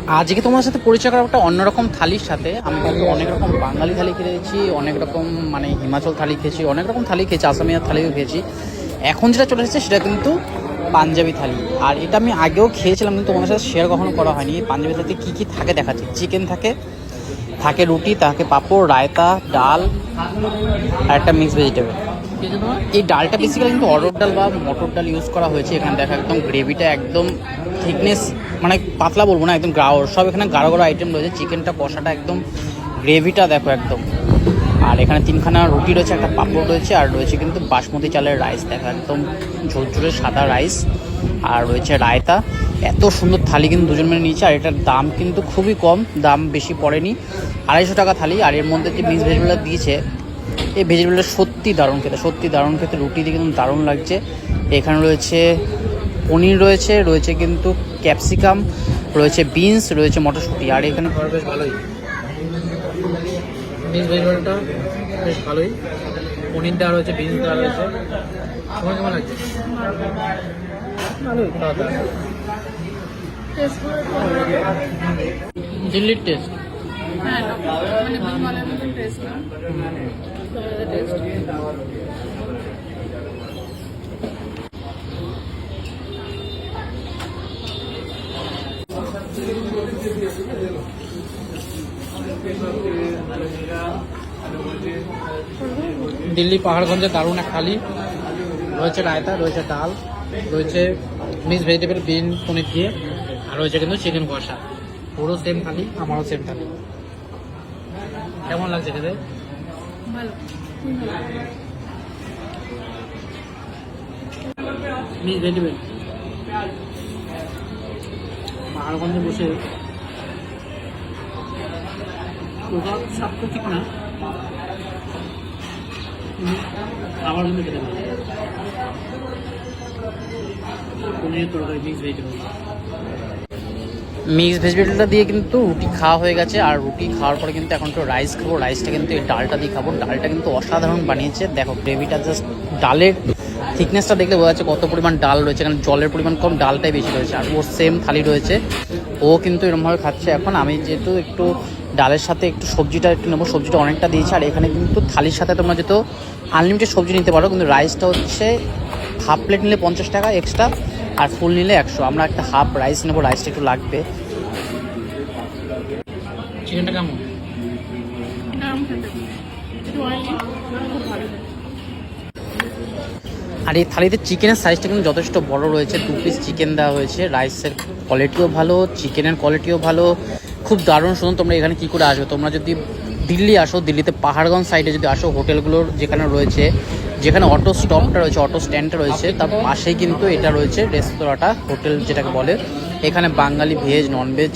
আজকে তোমার সাথে পরিচয় করা একটা অন্যরকম থালির সাথে। আমি কিন্তু অনেক রকম বাঙালি থালি খেয়েছি, অনেক রকম মানে হিমাচল থালি খেয়েছি, অনেক রকম থালি খেয়েছি, আসামিয়া থালিও খেয়েছি। এখন যেটা চলে এসেছে সেটা কিন্তু পাঞ্জাবি থালি। আর এটা আমি আগেও খেয়েছিলাম কিন্তু তোমার সাথে শেয়ার কখনো করা হয়নি। এই পাঞ্জাবি থালিতে কী কী থাকে দেখাচ্ছি। চিকেন থাকে, থাকে রুটি, থাকে পাঁপড়, রায়তা, ডাল আর একটা মিক্স ভেজিটেবল। এই ডালটা বেসিক্যালি কিন্তু অরহর ডাল বা মটর ডাল ইউজ করা হয়েছে। এখানে দেখা একদম গ্রেভিটা একদম থিকনেস, মানে পাতলা বলবো না, একদম গাঢ়। সব এখানে গাঢ় গাঢ় আইটেম রয়েছে। চিকেনটা কষাটা একদম, গ্রেভিটা দেখো একদম। আর এখানে 3খানা রুটি রয়েছে, একটা পাঁপড় রয়েছে, আর রয়েছে কিন্তু বাসমতি চালের রাইস, দেখো একদম ঝুরঝুরে সাদা রাইস, আর রয়েছে রায়তা। এত সুন্দর থালি কিন্তু দুজন মিলে নিয়েছে। আর এটার দাম কিন্তু খুবই কম, দাম বেশি পড়েনি, 250 টাকা থালি। আর এর মধ্যে যে মিক্স ভেজিটেবলটা দিয়েছে, এই ভেজিটেবলটা সত্যি দারুণ খেতে, সত্যি দারুণ খেতে। রুটি দিয়ে কিন্তু দারুণ লাগছে। এখানে রয়েছে পনির, রয়েছে রয়েছে কিন্তু ক্যাপসিকাম, রয়েছে বিনস, রয়েছে মটরশুঁটি। আর এখানে বেশ ভালোই মিক্স ভেজিটেবলটা বেশ ভালোই, পনির দেওয়া রয়েছে, বিনস দেওয়া রয়েছে। তোমার কেমন লাগছে? ভালোই খাওয়া দাওয়া, দিল্লির টেস্ট। দিল্লি পাহাড়গঞ্জে দারুণ এক থালি। রয়েছে রায়তা, রয়েছে ডাল, রয়েছে মিক্স ভেজিটেবল, বিন, পনির দিয়ে, আর রয়েছে কিন্তু চিকেন কষা। পুরো সেম থালি, আমারও সেম থালি। কেমন লাগছে খেতে? মিক্স ভেজিটেবল পাহাড়গঞ্জে বসে স্বাদ তো ঠিক না, আবার কিন্তু খেতে পারে। পনিরের তরকারি, মিক্স ভেজিটেবলটা দিয়ে কিন্তু রুটি খাওয়া হয়ে গেছে। আর রুটি খাওয়ার পরে কিন্তু এখন একটু রাইস খাবো। রাইসটা কিন্তু এই ডালটা দিয়ে খাবো। ডালটা কিন্তু অসাধারণ বানিয়েছে, দেখো গ্রেভিটা জাস্ট, ডালের থিকনেসটা দেখলে বোঝা যাচ্ছে কত পরিমাণ ডাল রয়েছে। কারণ জলের পরিমাণ কম, ডালটাই বেশি রয়েছে। আর ওর সেম থালি রয়েছে, ও কিন্তু এরকমভাবে খাচ্ছে। এখন আমি যেহেতু একটু ডালের সাথে একটু সবজিটা একটু নেবো, সবজিটা অনেকটা দিয়েছে। আর এখানে কিন্তু থালির সাথে তোমরা যেহেতু আনলিমিটেড সবজি নিতে পারো, কিন্তু রাইসটা হচ্ছে হাফ প্লেট নিলে 50 টাকা এক্সট্রা, আর ফুল নিলে 100। আমরা একটা হাফ রাইস নেবো, রাইসটা একটু লাগবে। চিকেনটা কেমন? আর এই থালিতে চিকেনের সাইজটা কিন্তু যথেষ্ট বড় রয়েছে। 2 পিস চিকেন দেওয়া হয়েছে। রাইসের কোয়ালিটিও ভালো, চিকেনের কোয়ালিটিও ভালো, খুব দারুণ। শুনুন, তোমরা এখানে কী করে আসবে, তোমরা যদি দিল্লি আসো, দিল্লিতে পাহাড়গঞ্জ সাইডে যদি আসো, হোটেলগুলোর যেখানে রয়েছে, যেখানে অটো স্টপটা রয়েছে, অটো স্ট্যান্ডটা রয়েছে, তার পাশেই কিন্তু এটা রয়েছে রেস্তোরাঁটা, হোটেল যেটাকে বলে। এখানে বাঙালি ভেজ, ননভেজ,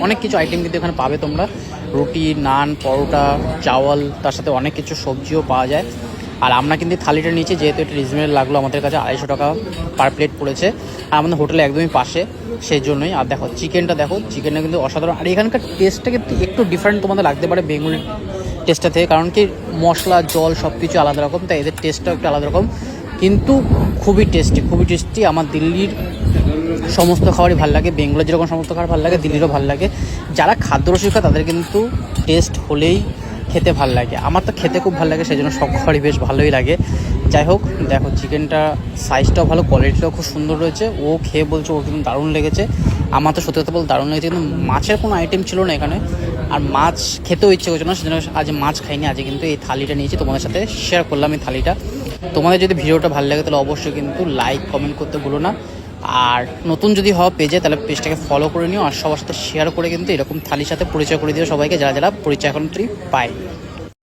অনেক কিছু আইটেম কিন্তু এখানে পাবে তোমরা। রুটি, নান, পরোটা, চাওয়াল, তার সাথে অনেক কিছু সবজিও পাওয়া যায়। আর আমরা কিন্তু থালিটা নিয়েছি, যেহেতু এটা রিজনেবল লাগলো আমাদের কাছে, 250 টাকা পার প্লেট পড়েছে। আর আমাদের হোটেলে একদমই পাশে, সেই জন্যই। আর দেখো চিকেনটা, দেখো চিকেনটা কিন্তু অসাধারণ। আর এখানকার টেস্টটা কিন্তু একটু ডিফারেন্ট তোমাদের লাগতে পারে বেঙ্গলি টেস্টটা থেকে, কারণ কি মশলা, জল সব কিছু আলাদা রকম, তাই এদের টেস্টটাও একটু আলাদা রকম, কিন্তু খুবই টেস্টি, খুবই টেস্টি। আমার দিল্লির সমস্ত খাবারই ভালো লাগে, বেঙ্গলের যেরকম সমস্ত খাবার ভালো লাগে, দিল্লিরও ভালো লাগে। যারা খাদ্যরসিক হয় তাদের কিন্তু টেস্ট হলেই খেতে ভালো লাগে। আমার তো খেতে খুব ভালো লাগে, সেই জন্য সব খাবারই বেশ ভালোই লাগে। যাই হোক, দেখো চিকেনটা সাইজটাও ভালো, কোয়ালিটিটাও খুব সুন্দর রয়েছে। ও খেয়ে বলছে ওর কিন্তু দারুণ লেগেছে। আমার তো সত্যি কথা বলতে দারুণ লেগেছে, কিন্তু মাছের কোনো আইটেম ছিল না এখানে। আর মাছ খেতেও ইচ্ছে করছে না, সেজন্য আজ মাছ খাইনি। আজ কিন্তু এই থালিটা নিয়েছি, তোমাদের সাথে শেয়ার করলাম এই থালিটা। তোমাদের যদি ভিডিওটা ভালো লাগে তাহলে অবশ্যই কিন্তু লাইক, কমেন্ট করতে ভুলো না। আর নতুন যদি হওয়া পেজে, তাহলে পেজটাকে ফলো করে নিও। আর সবার সাথে শেয়ার করে কিন্তু এরকম থালির সাথে পরিচয় করে দিও সবাইকে, যারা যারা পরিচয় এখন পায়।